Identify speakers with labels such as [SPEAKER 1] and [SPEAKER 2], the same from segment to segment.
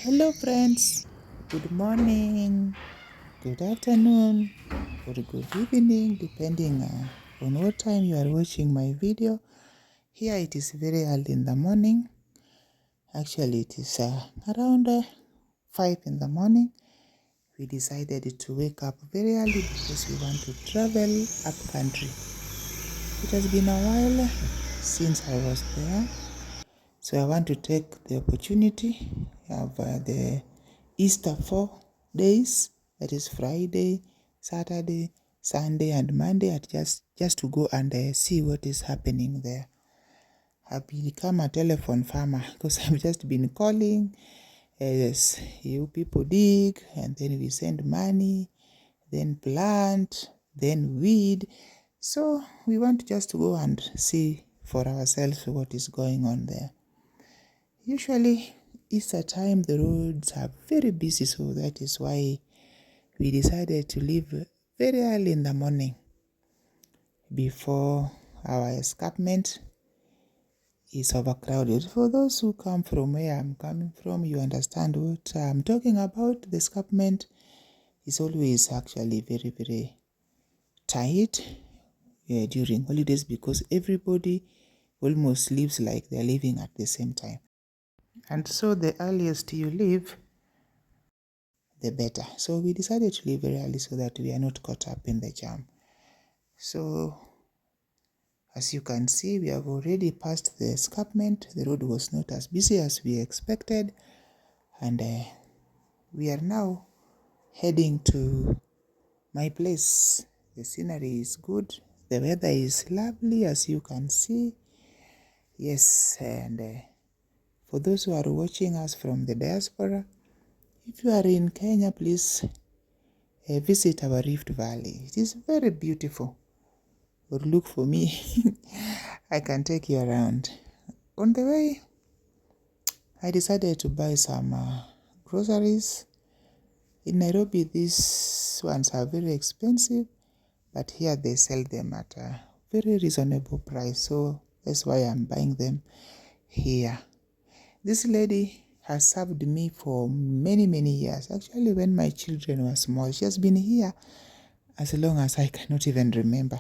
[SPEAKER 1] Hello friends, good morning, good afternoon, or good evening depending on what time you are watching my video. Here it is very early in the morning. Actually it is around 5 in the morning. We decided to wake up very early because we want to travel up country. It has been a while since I was there. So I want to take the opportunity of the Easter 4 days, that is Friday, Saturday, Sunday and Monday, at just to go and see what is happening there. I've become a telephone farmer because I've just been calling. Yes, you people dig and then we send money, then plant, then weed. So we want just to go and see for ourselves what is going on there. Usually Easter time the roads are very busy, so that is why we decided to leave very early in the morning before our escarpment is overcrowded. For those who come from where I'm coming from, you understand what I'm talking about. The escarpment is always actually very, very tight during holidays because everybody almost lives like they're living at the same time. And so the earliest you leave, the better. So we decided to leave very early so that we are not caught up in the jam. So as you can see, we have already passed the escarpment. The road was not as busy as we expected, and we are now heading to my place. The scenery is good, the weather is lovely, as you can see. Yes, and for those who are watching us from the diaspora, if you are in Kenya, please visit our Rift Valley. It is very beautiful. Or look for me. I can take you around. On the way, I decided to buy some groceries. In Nairobi, these ones are very expensive, but here they sell them at a very reasonable price. So that's why I'm buying them here. This lady has served me for many, many years. Actually, when my children were small, she has been here as long as I cannot even remember.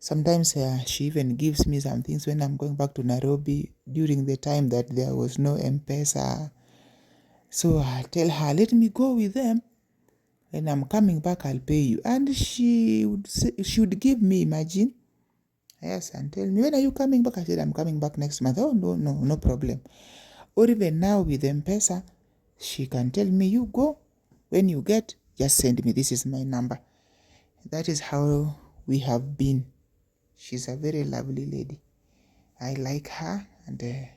[SPEAKER 1] Sometimes she even gives me some things when I'm going back to Nairobi during the time that there was no M-Pesa. So I tell her, let me go with them. When I'm coming back, I'll pay you. And she would give me, imagine. Yes, and tell me, when are you coming back? I said, I'm coming back next month. Oh, no problem. Or even now with M-Pesa, she can tell me, you go. When you get, just send me. This is my number. That is how we have been. She's a very lovely lady. I like her and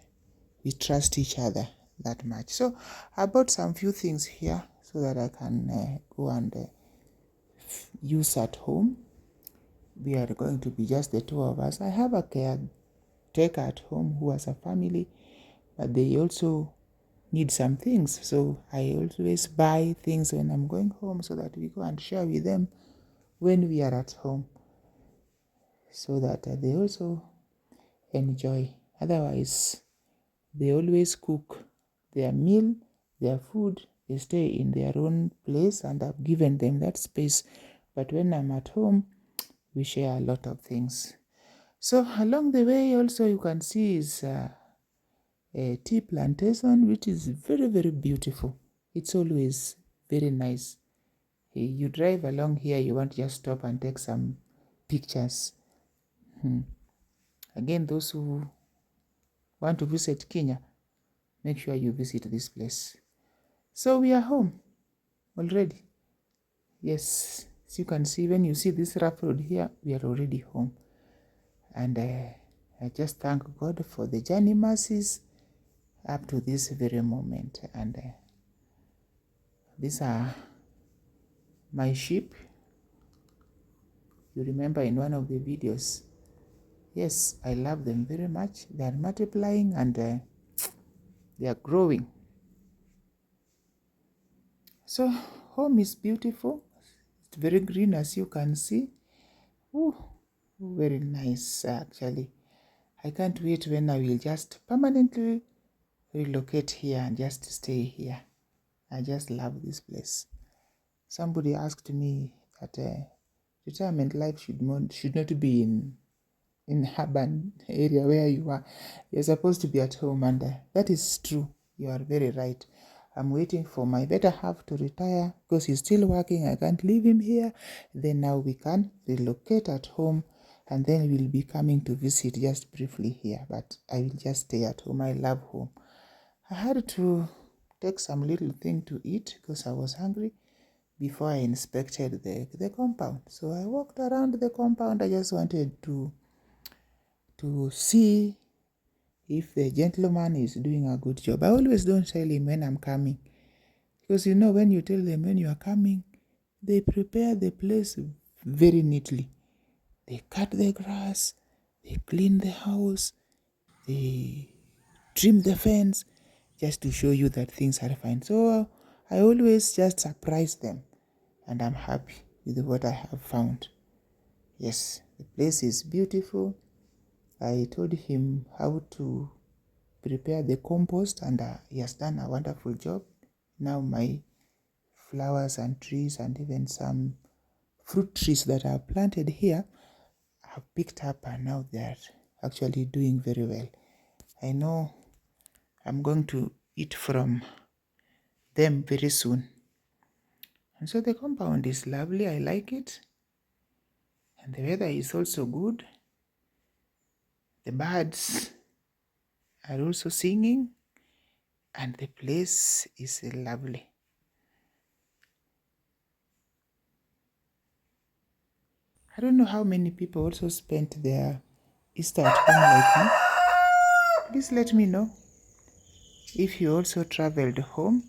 [SPEAKER 1] we trust each other that much. So I bought some few things here so that I can go and use at home. We are going to be just the two of us. I have a caretaker at home who has a family, but they also need some things. So I always buy things when I'm going home so that we go and share with them when we are at home, so that they also enjoy. Otherwise, they always cook their meal, their food, they stay in their own place, and I've given them that space. But when I'm at home, we share a lot of things. So along the way also you can see is a tea plantation, which is very, very beautiful. It's always very nice. You drive along here, you want to just stop and take some pictures. Again, those who want to visit Kenya, make sure you visit this place. So we are home already. Yes, as you can see, when you see this rough road here, we are already home. And I just thank God for the journey mercies up to this very moment. And these are my sheep. You remember in one of the videos. Yes, I love them very much. They are multiplying and they are growing. So home is beautiful. It's very green, as you can see. Ooh, very nice actually. I can't wait when I will just permanently relocate here and just stay here. I just love this place. Somebody asked me that retirement life should not be in urban area where you are. You're supposed to be at home, and that is true. You are very right. I'm waiting for my better half to retire because he's still working. I can't leave him here. Then now we can relocate at home, and then we'll be coming to visit just briefly here. But I will just stay at home. I love home. I had to take some little thing to eat because I was hungry before I inspected the compound. So I walked around the compound. I just wanted to see if the gentleman is doing a good job. I always don't tell him when I'm coming, because when you tell them when you are coming, they prepare the place very neatly. They cut the grass, they clean the house, they trim the fence, just to show you that things are fine. So I always just surprise them, and I'm happy with what I have found. Yes, the place is beautiful. I told him how to prepare the compost, and he has done a wonderful job. Now my flowers and trees and even some fruit trees that are planted here have picked up, and now they're actually doing very well. I know I'm going to eat from them very soon. And so the compound is lovely. I like it. And the weather is also good. The birds are also singing, and the place is lovely. I don't know how many people also spent their Easter at home like me. Please let me know if you also traveled home.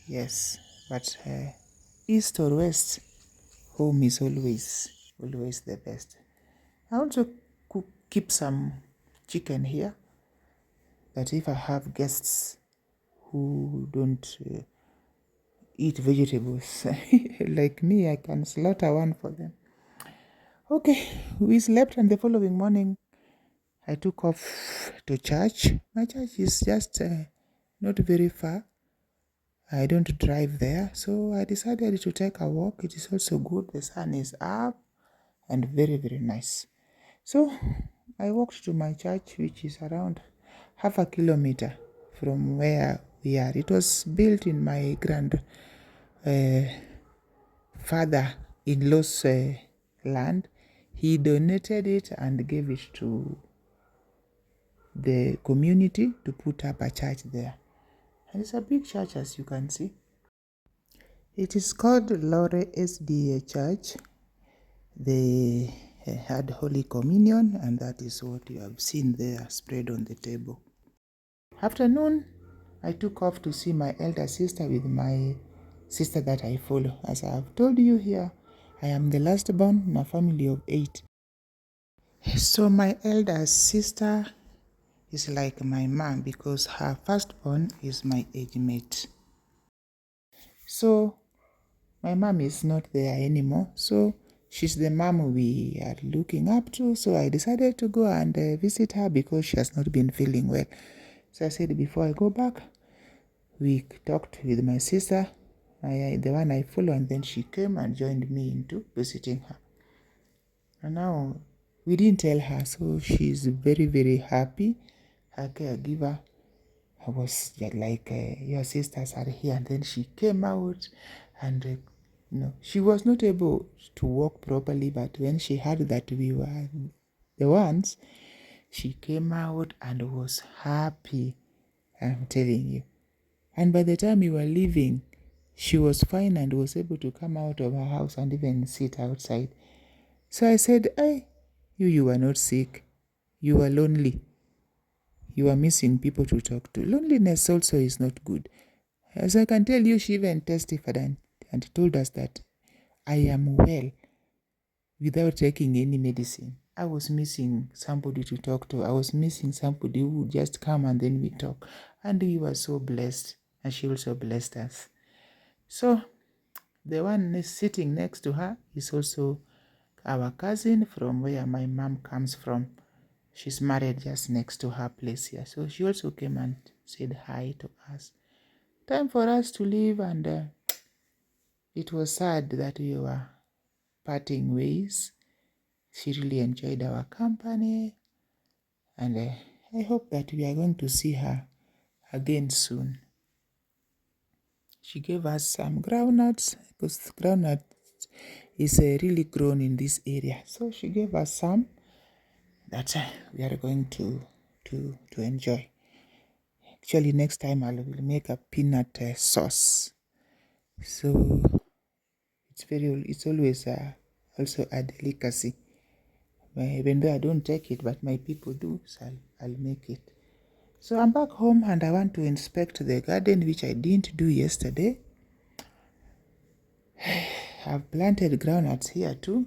[SPEAKER 1] Yes, but East or West, home is always the best. I also keep some chicken here, that if I have guests who don't eat vegetables like me, I can slaughter one for them. Okay, we slept, and the following morning I took off to church. My church is just not very far. I don't drive there, so I decided to take a walk. It is also good. The sun is up and very, very nice. So I walked to my church, which is around half a kilometer from where we are. It was built in my father-in-law's land. He donated it and gave it to the community to put up a church there. And it's a big church, as you can see. It is called Lore SDA Church. They had Holy Communion, and that is what you have seen there spread on the table. Afternoon, I took off to see my elder sister with my sister that I follow. As I have told you here, I am the last born in a family of 8. So my elder sister is like my mom because her firstborn is my age mate. So my mom is not there anymore. So she's the mom we are looking up to. So I decided to go and visit her because she has not been feeling well. So I said, before I go back, we talked with my sister, the one I follow, and then she came and joined me into visiting her. And now we didn't tell her, so she's very, very happy. Her caregiver was like, your sisters are here. And then she came out, and she was not able to walk properly, but when she heard that we were the ones, she came out and was happy, I'm telling you. And by the time we were leaving, she was fine and was able to come out of her house and even sit outside. So I said, hey, you were not sick. You were lonely. You are missing people to talk to. Loneliness also is not good. As I can tell you, she even testified and told us that I am well without taking any medicine. I was missing somebody to talk to. I was missing somebody who would just come and then we talk. And we were so blessed. And she also blessed us. So the one sitting next to her is also our cousin from where my mom comes from. She's married just next to her place here. So she also came and said hi to us. Time for us to leave, and it was sad that we were parting ways. She really enjoyed our company, and I hope that we are going to see her again soon. She gave us some groundnuts because groundnut is really grown in this area. So she gave us some that we are going to enjoy. Actually, next time I will make a peanut sauce. So it's always also a delicacy. Even though I don't take it, but my people do, so I'll make it. So I'm back home and I want to inspect the garden, which I didn't do yesterday. I've planted groundnuts here too.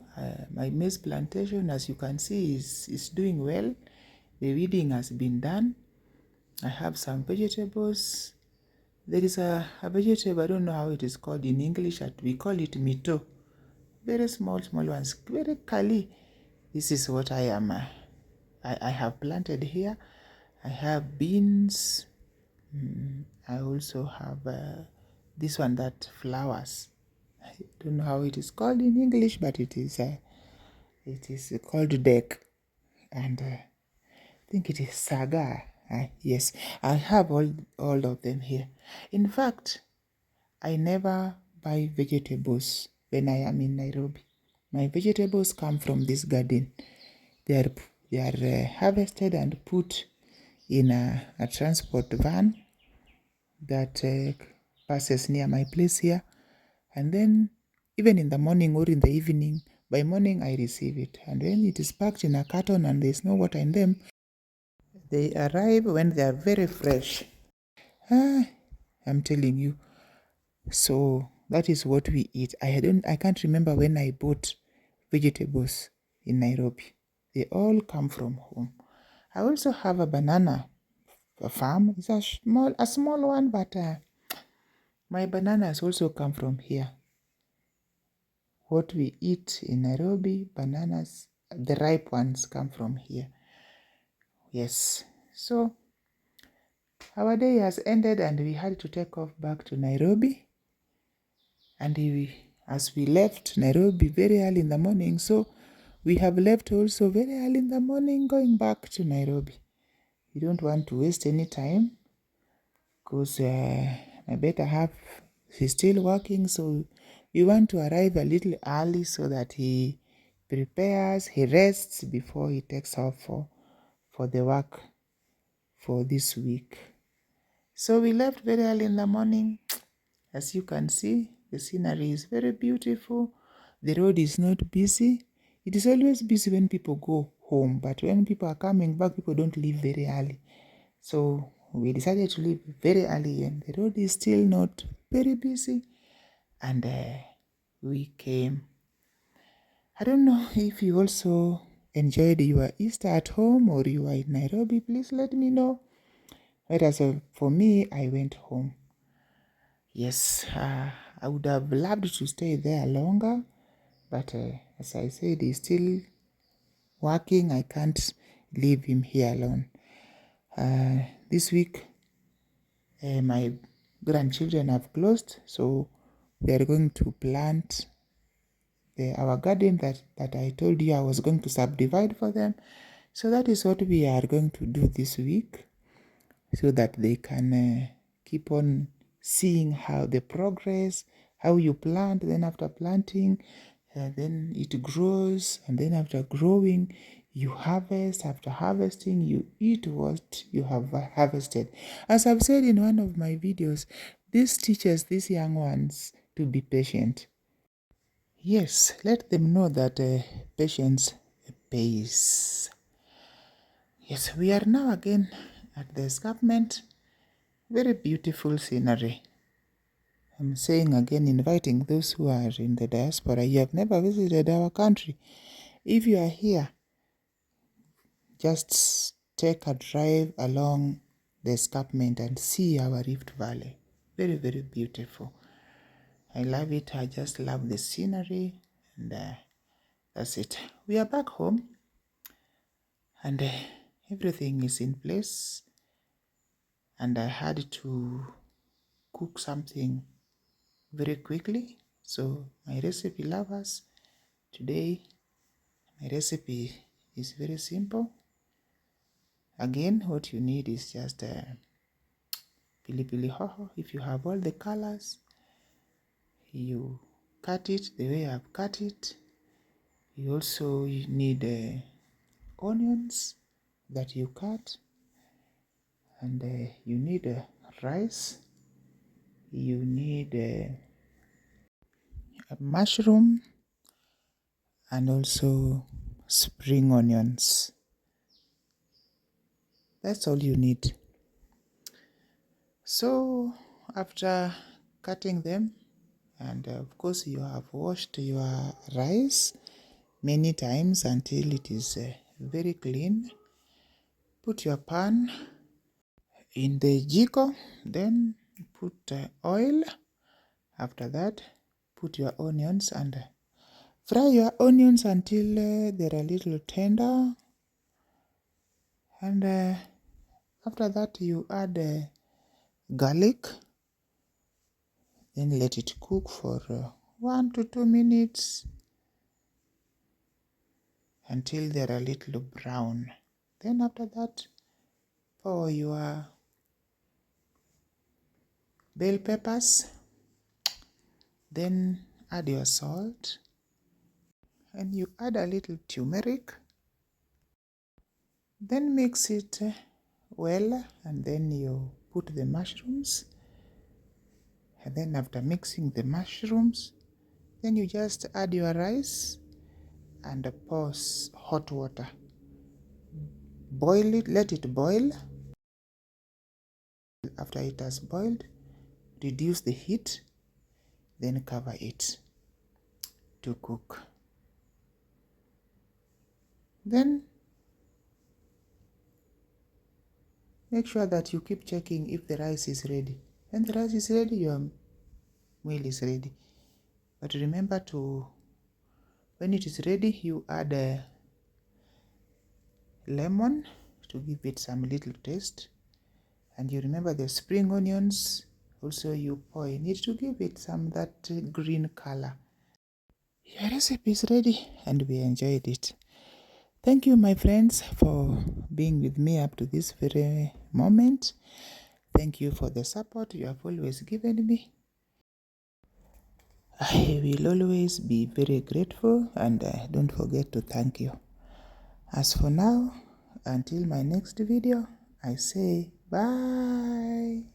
[SPEAKER 1] My maize plantation, as you can see, is doing well. The weeding has been done. I have some vegetables. There is a vegetable, I don't know how it is called in English, we call it mito. Very small ones, very curly. This is what I am. I have planted here. I have beans. I also have this one that flowers. I don't know how it is called in English, but it is called deck, and I think it is saga. Yes, I have all of them here. In fact, I never buy vegetables when I am in Nairobi. My vegetables come from this garden. They are harvested and put in a transport van that passes near my place here, and then even in the morning or in the evening, by morning I receive it, and when it is packed in a carton and there's no water in them, they arrive when they are very fresh. I'm telling you. So that is what we eat. I can't remember when I bought vegetables in Nairobi. They all come from home. I also have a banana farm. It's a small one, but my bananas also come from here. What we eat in Nairobi, bananas, the ripe ones come from here. Yes. So our day has ended and we had to take off back to Nairobi. And as we left Nairobi very early in the morning, so we have left also very early in the morning going back to Nairobi. We don't want to waste any time because my better half is still working, so we want to arrive a little early so that he prepares, he rests before he takes off for the work for this week. So we left very early in the morning. As you can see, the scenery is very beautiful. The road is not busy. It is always busy when people go home, but when people are coming back, people don't leave very early. So we decided to leave very early and the road is still not very busy. And we came. I don't know if you also enjoyed your Easter at home or you are in Nairobi. Please let me know. Whereas for me, I went home. Yes, I would have loved to stay there longer, but as I said, he's still working. I can't leave him here alone. This week, my grandchildren have closed, so they are going to plant our garden that I told you I was going to subdivide for them. So that is what we are going to do this week, so that they can keep on seeing how the progress, how you plant, then after planting, then it grows, and then after growing, you harvest. After harvesting, you eat what you have harvested. As I've said in one of my videos, this teaches these young ones to be patient. Yes, let them know that patience pays. Yes, we are now again at the escarpment. Very beautiful scenery. I'm saying again, inviting those who are in the diaspora. You have never visited our country. If you are here, just take a drive along the escarpment and see our Rift Valley. Very, very beautiful. I love it. I just love the scenery. And that's it. We are back home. and everything is in place, and I had to cook something very quickly. So my recipe lovers, today my recipe is very simple. Again, what you need is just pilipili hoho. If you have all the colors, you cut it the way I've cut it. You also need onions that you cut, and you need rice, you need a mushroom, and also spring onions. That's all you need. So after cutting them, and of course you have washed your rice many times until it is very clean, put your pan in the jiko, then put oil. After that, put your onions and fry your onions until they're a little tender, and after that you add garlic, then let it cook for 1 to 2 minutes until they're a little brown. Then after that, pour your bell peppers, then add your salt, and you add a little turmeric, then mix it well, and then you put the mushrooms, and then after mixing the mushrooms, then you just add your rice and pour hot water. Boil it, let it boil. After it has boiled, reduce the heat, then cover it to cook. Then make sure that you keep checking if the rice is ready. When the rice is ready, your meal is ready. But remember to, when it is ready, you add lemon to give it some little taste. And you remember the spring onions, also you pour in it to give it some that green color. Your recipe is ready and we enjoyed it. Thank you, my friends, for being with me up to this very moment. Thank you for the support you have always given me. I will always be very grateful, and don't forget to thank you. As for now, until my next video, I say bye.